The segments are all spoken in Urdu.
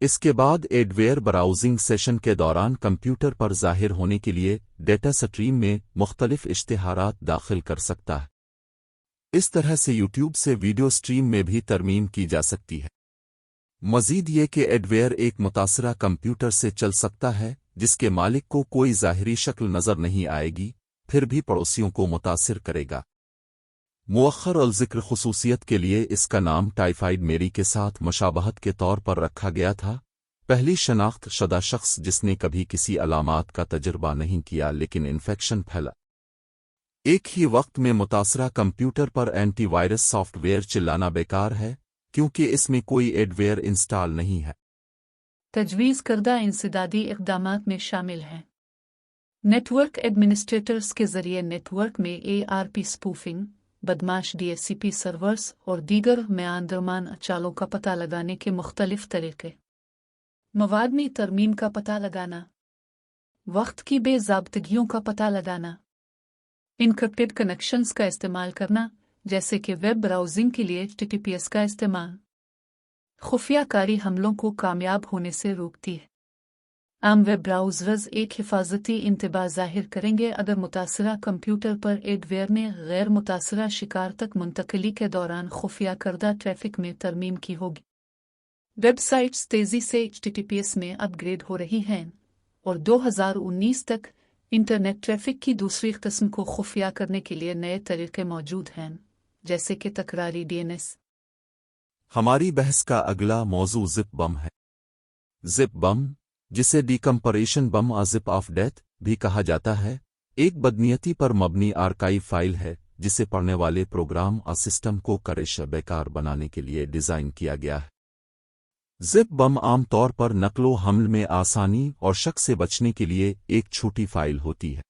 اس کے بعد ایڈویئر براؤزنگ سیشن کے دوران کمپیوٹر پر ظاہر ہونے کے لیے ڈیٹا سٹریم میں مختلف اشتہارات داخل کر سکتا ہے۔ اس طرح سے یوٹیوب سے ویڈیو سٹریم میں بھی ترمیم کی جا سکتی ہے۔ مزید یہ کہ ایڈویئر ایک متاثرہ کمپیوٹر سے چل سکتا ہے جس کے مالک کو کوئی ظاہری شکل نظر نہیں آئے گی، پھر بھی پڑوسیوں کو متاثر کرے گا۔ مؤخر الذکر خصوصیت کے لیے اس کا نام ٹائیفائیڈ میری کے ساتھ مشابہت کے طور پر رکھا گیا تھا، پہلی شناخت شدہ شخص جس نے کبھی کسی علامات کا تجربہ نہیں کیا لیکن انفیکشن پھیلا۔ ایک ہی وقت میں متاثرہ کمپیوٹر پر اینٹی وائرس سافٹ ویئر چلانا بیکار ہے کیونکہ اس میں کوئی ایڈویئر انسٹال نہیں ہے۔ تجویز کردہ انسدادی اقدامات میں شامل ہیں: نیٹ ورک ایڈمنسٹریٹرز کے ذریعے نیٹ ورک میں ARP اسپوفنگ، بدماش DHCP سرورز اور دیگر میاندرمان چالوں کا پتہ لگانے کے مختلف طریقے، مواد میں ترمیم کا پتہ لگانا، وقت کی بے ضابطگیوں کا پتہ لگانا، انکرپٹڈ کنیکشنز کا استعمال کرنا جیسے کہ ویب براؤزنگ کے لیے HTTPS کا استعمال، خفیہ کاری حملوں کو کامیاب ہونے سے روکتی ہے۔ عام ویب براؤزرز ایک حفاظتی انتباہ ظاہر کریں گے اگر متاثرہ کمپیوٹر پر ایڈویئر نے غیر متاثرہ شکار تک منتقلی کے دوران خفیہ کردہ ٹریفک میں ترمیم کی ہوگی۔ ویب سائٹس تیزی سے HTTPS میں اپ گریڈ ہو رہی ہیں اور 2019 تک انٹرنیٹ ٹریفک کی دوسری قسم کو خفیہ کرنے کے لیے نئے طریقے موجود ہیں جیسے کہ تکراری DNS۔ ہماری بحث کا اگلا موضوع زپ بم ہے۔ زپ بم، جسے ڈیکمپریشن بم زپ آف ڈیتھ بھی کہا جاتا ہے، ایک بدنیتی پر مبنی آرکائیو فائل ہے جسے پڑھنے والے پروگرام اور سسٹم کو کرش بیکار بنانے کے لیے ڈیزائن کیا گیا ہے۔ زپ بم عام طور پر نقل و حمل میں آسانی اور شک سے بچنے کے لیے ایک چھوٹی فائل ہوتی ہے۔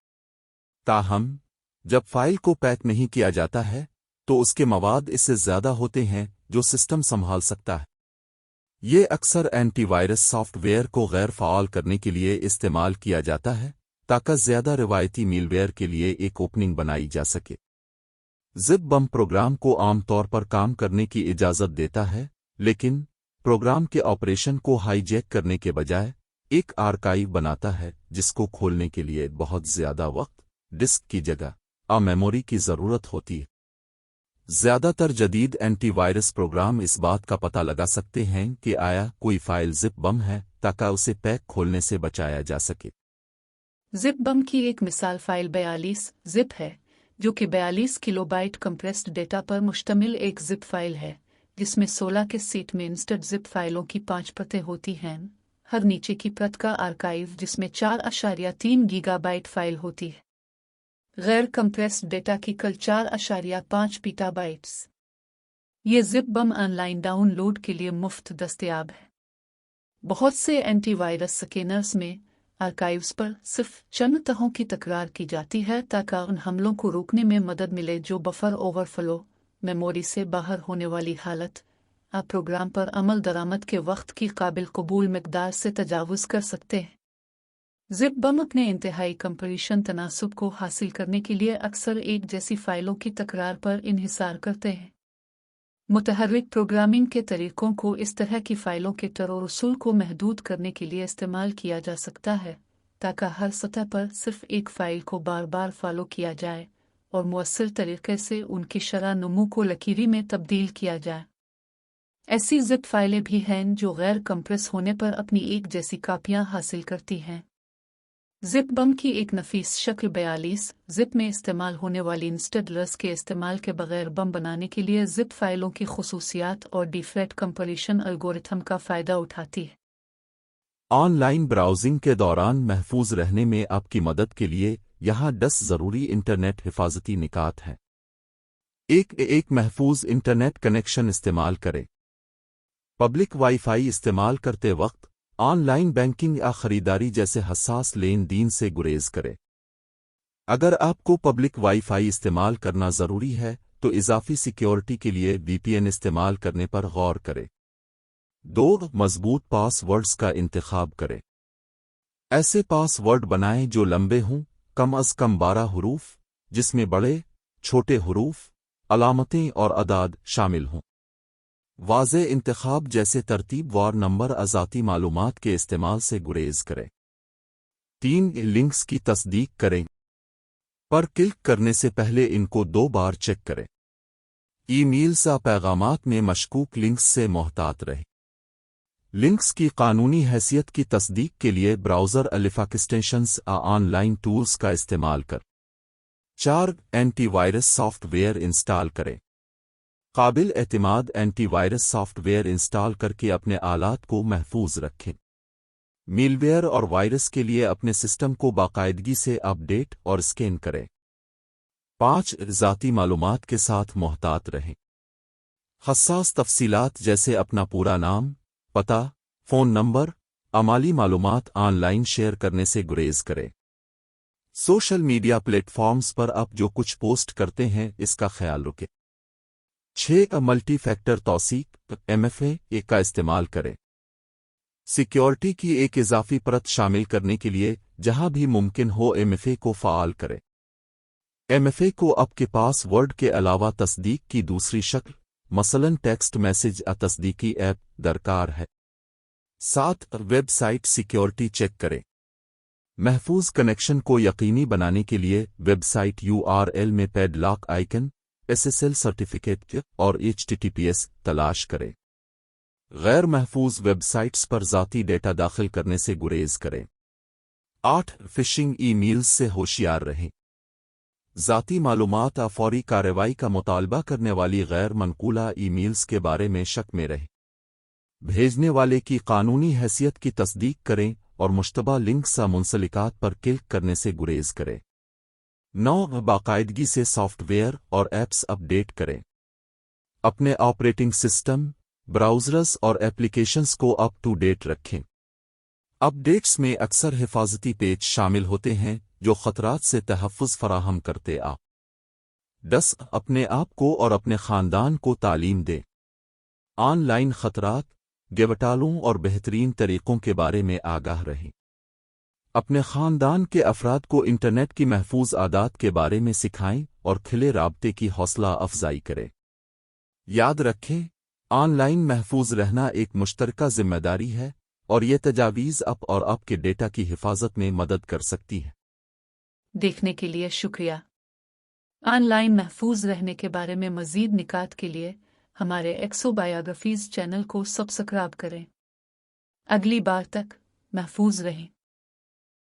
تاہم، جب فائل کو پیک نہیں کیا جاتا ہے تو اس کے مواد اس سے زیادہ ہوتے ہیں جو سسٹم سنبھال سکتا ہے۔ یہ اکثر اینٹی وائرس سافٹ ویئر کو غیر فعال کرنے کے لیے استعمال کیا جاتا ہے تاکہ زیادہ روایتی میل ویئر کے لیے ایک اوپننگ بنائی جا سکے۔ زپ بم پروگرام کو عام طور پر کام کرنے کی اجازت دیتا ہے، لیکن پروگرام کے آپریشن کو ہائی جیک کرنے کے بجائے ایک آرکائیو بناتا ہے جس کو کھولنے کے لیے بہت زیادہ وقت، ڈسک کی جگہ اور میموری کی ضرورت ہوتی ہے۔ زیادہ تر جدید اینٹی وائرس پروگرام اس بات کا پتہ لگا سکتے ہیں کہ آیا کوئی فائل زپ بم ہے تاکہ اسے پیک کھولنے سے بچایا جا سکے۔ زپ بم کی ایک مثال فائل 42 زپ ہے، جو کہ 42 کلو بائٹ کمپریسڈ ڈیٹا پر مشتمل ایک زپ فائل ہے جس میں 16 کے سیٹ میں انسٹڈ زپ فائلوں کی 5 پرتیں ہوتی ہیں، ہر نیچے کی پرت کا آرکائیو جس میں 4.3 گیگا بائٹ فائل ہوتی ہے۔ غیر کمپریسڈ ڈیٹا کی کل 4.5 پیٹا بائٹس۔ یہ zip bomb online download کے لیے مفت دستیاب ہے۔ بہت سے اینٹی وائرس سکینرز میں آرکائیوز پر صرف چند تہوں کی تکرار کی جاتی ہے تاکہ ان حملوں کو روکنے میں مدد ملے جو بفر اوور فلو، میموری سے باہر ہونے والی حالت، پروگرام پر عمل درآمد کے وقت کی قابل قبول مقدار سے تجاوز کر سکتے ہیں۔ زپ بم اپنے انتہائی کمپریشن تناسب کو حاصل کرنے کے لیے اکثر ایک جیسی فائلوں کی تکرار پر انحصار کرتے ہیں۔ متحرک پروگرامنگ کے طریقوں کو اس طرح کی فائلوں کے ٹر و رسول کو محدود کرنے کے لیے استعمال کیا جا سکتا ہے تاکہ ہر سطح پر صرف ایک فائل کو بار بار فالو کیا جائے اور مؤثر طریقے سے ان کی شرح نمو کو لکیری میں تبدیل کیا جائے۔ ایسی زپ فائلیں بھی ہیں جو غیر کمپریس ہونے پر اپنی ایک جیسی کاپیاں حاصل کرتی ہیں۔ زپ بم کی ایک نفیس شکل 42 زپ میں استعمال ہونے والی انسٹڈلرز کے استعمال کے بغیر بم بنانے کے لیے زپ فائلوں کی خصوصیات اور ڈیفریٹ کمپریشن الگورتھم کا فائدہ اٹھاتی ہے۔ آن لائن براؤزنگ کے دوران محفوظ رہنے میں آپ کی مدد کے لیے یہاں 10 ضروری انٹرنیٹ حفاظتی نکات ہیں۔ ایک محفوظ انٹرنیٹ کنیکشن استعمال کریں۔ پبلک وائی فائی استعمال کرتے وقت آن لائن بینکنگ یا خریداری جیسے حساس لین دین سے گریز کریں۔ اگر آپ کو پبلک وائی فائی استعمال کرنا ضروری ہے تو اضافی سیکیورٹی کے لیے VPN استعمال کرنے پر غور کریں۔ 2 مضبوط پاس ورڈز کا انتخاب کریں۔ ایسے پاس ورڈ بنائیں جو لمبے ہوں، کم از کم 12 حروف، جس میں بڑے، چھوٹے حروف، علامتیں اور اعداد شامل ہوں۔ واضح انتخاب جیسے ترتیب وار نمبر ذاتی معلومات کے استعمال سے گریز کریں۔ 3 لنکس کی تصدیق کریں۔ پر کلک کرنے سے پہلے ان کو 2 بار چیک کریں۔ ای میلز یا پیغامات میں مشکوک لنکس سے محتاط رہیں۔ لنکس کی قانونی حیثیت کی تصدیق کے لیے browser extensions online tools کا استعمال کر۔ 4 antivirus software install کریں۔ قابل اعتماد antivirus software install کر کے اپنے آلات کو محفوظ رکھیں۔ میلویئر اور وائرس کے لیے اپنے سسٹم کو باقاعدگی سے اپ ڈیٹ اور اسکین کریں۔ 5 ذاتی معلومات کے ساتھ محتاط رہیں۔ حساس تفصیلات جیسے اپنا پورا نام، پتہ، فون نمبر، مالی معلومات آن لائن شیئر کرنے سے گریز کریں۔ سوشل میڈیا پلیٹ فارمز پر آپ جو کچھ پوسٹ کرتے ہیں اس کا خیال رکھیں۔ 6 ملٹی فیکٹر توثیق MFA کا استعمال کریں۔ سیکیورٹی کی ایک اضافی پرت شامل کرنے کے لیے جہاں بھی ممکن ہو MFA کو فعال کریں۔ MFA کو آپ کے پاس ورڈ کے علاوہ تصدیق کی دوسری شکل، مثلاً ٹیکسٹ میسج تصدیقی ایپ درکار ہے۔ 7 ویب سائٹ سیکیورٹی چیک کریں۔ محفوظ کنیکشن کو یقینی بنانے کے لیے ویب سائٹ URL میں padlock icon, SSL certificate اور HTTPS تلاش کریں۔ غیر محفوظ ویب سائٹس پر ذاتی ڈیٹا داخل کرنے سے گریز کریں۔ 8 فشنگ ای میلز سے ہوشیار رہیں۔ ذاتی معلومات فوری کارروائی کا مطالبہ کرنے والی غیر منقولہ ای میلز کے بارے میں شک میں رہیں۔ بھیجنے والے کی قانونی حیثیت کی تصدیق کریں اور مشتبہ لنکس منسلکات پر کلک کرنے سے گریز کریں۔ 9 باقاعدگی سے سافٹ ویئر اور ایپس اپ ڈیٹ کریں۔ اپنے آپریٹنگ سسٹم، براؤزرز اور ایپلیکیشنز کو اپ ٹو ڈیٹ رکھیں۔ اپ ڈیٹس میں اکثر حفاظتی پیچ شامل ہوتے ہیں جو خطرات سے تحفظ فراہم کرتے 10 اپنے آپ کو اور اپنے خاندان کو تعلیم دیں۔ آن لائن خطرات، گھٹالوں اور بہترین طریقوں کے بارے میں آگاہ رہیں۔ اپنے خاندان کے افراد کو انٹرنیٹ کی محفوظ عادات کے بارے میں سکھائیں اور کھلے رابطے کی حوصلہ افزائی کریں۔ یاد رکھیں، آن لائن محفوظ رہنا ایک مشترکہ ذمہ داری ہے اور یہ تجاویز آپ اور آپ کے ڈیٹا کی حفاظت میں مدد کر سکتی ہے۔ دیکھنے کے لیے شکریہ۔ آن لائن محفوظ رہنے کے بارے میں مزید نکات کے لیے ہمارے ایکسو بایوگرافیز چینل کو سبسکرائب کریں۔ اگلی بار تک محفوظ رہیں۔